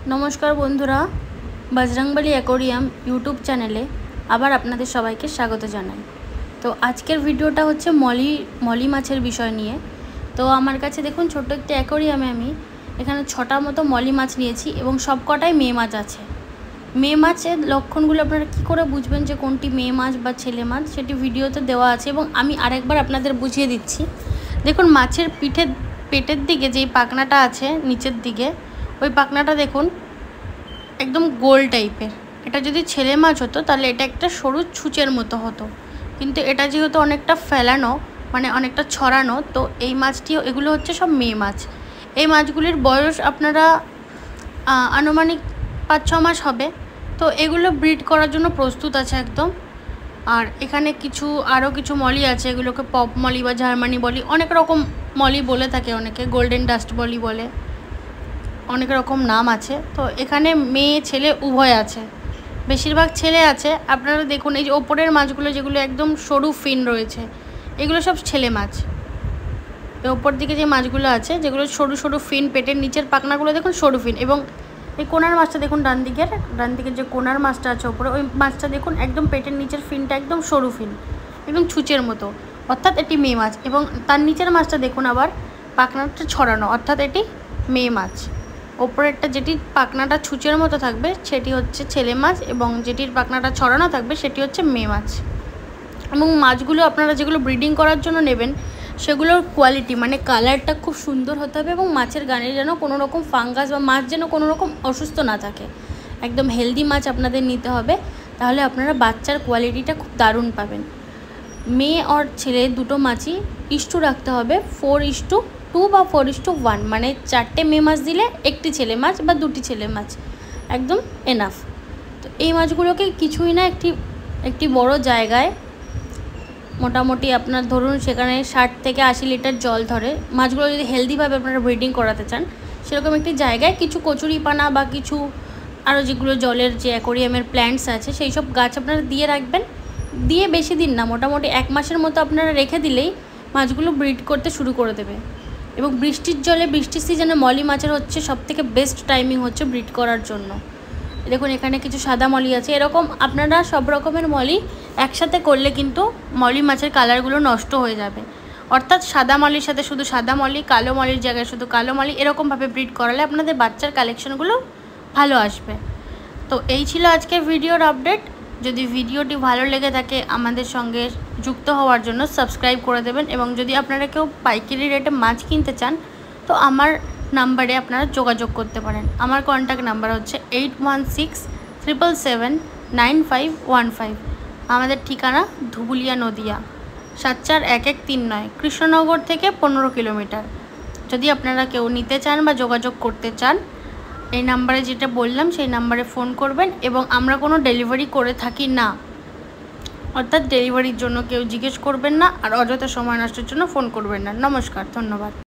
नमस्कार बंधुरा Bajrangbali aquarium YouTube चैनेले आबार आपनादेर सबाइके स्वागत जानाई। तो आजकेर भिडियोटा होच्छे मली माछेर विषय निये। तो आमार काछे देखुन छोटो एकटी एक्वेरियामे आमी एखाने 6टा मतो मली माछ नियेछि एबं सबकटाई मेये माछ आछे। मेये माछेर लक्षणगुलो आपनारा कि करे बुझबेन जे कोनटी मेये माछ बा छेले माछ सेटी भिडियोते देওয়া आछे एबं आमी आरेकबार आपनादेर बुझिये दिচ্ছি। देखुन माछेर पेटेर दिके जे पाखनाटा आछे नीचेर दिके ওই পাখনাটা দেখুন একদম গোল টাইপের। এটা যদি ছেলে মাছ হতো তাহলে এটা একটা সরু ছুঁচের মতো হতো, কিন্তু এটা যেহেতু অনেকটা ফেলানো মানে অনেকটা ছড়ানো, তো এই মাছটিও এগুলো হচ্ছে সব মেয়ে মাছ। এই মাছগুলির বয়স আপনারা আনুমানিক 5-6 মাস হবে। তো এগুলো ব্রিড করার জন্য প্রস্তুত আছে একদম। আর এখানে আরও কিছু মলি আছে, এগুলোকে পপ মলি বা জার্মানি বলি, অনেক রকম মলি বলে থাকে, অনেকে গোল্ডেন ডাস্ট বলি বলে, অনেক রকম নাম আছে। তো এখানে মেয়ে ছেলে উভয় আছে, বেশিরভাগ ছেলে আছে। আপনারা দেখুন এই যে ওপরের মাছগুলো যেগুলো একদম সরু ফিন রয়েছে এগুলো সব ছেলে মাছ। এই ওপর দিকে যে মাছগুলো আছে যেগুলো সরু সরু ফিন, পেটের নিচের পাখনাগুলো দেখুন সরু ফিন, এবং এই কোনার মাছটা দেখুন ডান দিকের যে কোনার মাছটা আছে ওপরে, ওই মাছটা দেখুন একদম পেটের নিচের ফিনটা একদম সরু ফিন, একদম ছুঁচের মতো, অর্থাৎ এটি মেয়ে মাছ। এবং তার নিচের মাছটা দেখুন আবার পাখনাটা ছড়ানো, অর্থাৎ এটি মেয়ে মাছ। ওপরেরটা যেটির পাখনাটা ছুঁচের মতো থাকবে সেটি হচ্ছে ছেলে মাছ, এবং যেটির পাখনাটা ছড়ানো থাকবে সেটি হচ্ছে মেয়ে মাছ। এবং মাছগুলো আপনারা যেগুলো ব্রিডিং করার জন্য নেবেন সেগুলোর কোয়ালিটি মানে কালারটা খুব সুন্দর হতে হবে, এবং মাছের গানে যেন কোনো রকম ফাঙ্গাস বা মাছ যেন কোনো রকম অসুস্থ না থাকে, একদম হেলদি মাছ আপনাদের নিতে হবে, তাহলে আপনারা বাচ্চার কোয়ালিটিটা খুব দারুণ পাবেন। মেয়ে আর ছেলে দুটো মাছই ইস্টু রাখতে হবে 4:2 বা 4:1, মানে 4টে মেয়ে মাছ দিলে একটি ছেলে মাছ বা 2টি ছেলে মাছ একদম এনাফ। তো এই মাছগুলোকে কিছুই না একটি বড় জায়গায় মোটামুটি আপনার ধরুন সেখানে 60 থেকে 80 লিটার জল ধরে, মাছগুলো যদি হেলদিভাবে আপনারা ব্রিডিং করাতে চান সেরকম একটি জায়গায় কিছু কচুরিপানা বা কিছু আরও যেগুলো জলের যে অ্যাকোরিয়ামের প্ল্যান্টস আছে সেই সব গাছ আপনারা দিয়ে রাখবেন। দিয়ে বেশি দিন না, মোটামুটি 1 মাসের মতো আপনারা রেখে দিলেই মাছগুলো ব্রিড করতে শুরু করে দেবে। এবং বৃষ্টির জলে, বৃষ্টির সিজনে মলি মাছের হচ্ছে সবথেকে বেস্ট টাইমিং হচ্ছে ব্রিড করার জন্য। দেখুন এখানে কিছু সাদা মলি আছে, এরকম আপনারা সব রকমের মলি একসাথে করলে কিন্তু মলি মাছের কালারগুলো নষ্ট হয়ে যাবে। অর্থাৎ সাদা মলির সাথে শুধু সাদা মলি, কালো মলির জায়গায় শুধু কালো মলি, এরকমভাবে ব্রিড করালে আপনাদের বাচ্চার কালেকশনগুলো ভালো আসবে। তো এই ছিল আজকের ভিডিওর আপডেট। যদি ভিডিওটি ভালো লেগে থাকে আমাদের সঙ্গে যুক্ত হওয়ার জন্য সাবস্ক্রাইব করে দেবেন, এবং যদি আপনারা কেউ পাইকারি রেটে মাছ কিনতে চান তো আমার নাম্বারে আপনারা যোগাযোগ করতে পারেন। আমার কন্ট্যাক্ট নাম্বার হচ্ছে 8167779515। আমাদের ঠিকানা ধুবুলিয়া নদিয়া 741139, কৃষ্ণনগর থেকে 15 কিলোমিটার। যদি আপনারা কেউ নিতে চান বা যোগাযোগ করতে চান এই নাম্বারে যেটা বললাম সেই নাম্বারে ফোন করবেন, এবং আমরা কোনো ডেলিভারি করে থাকি না, অর্থাৎ ডেলিভারির জন্য কেউ জিজ্ঞেস করবেন না, আর অযথা সময় নষ্টের জন্য ফোন করবেন না। নমস্কার, ধন্যবাদ।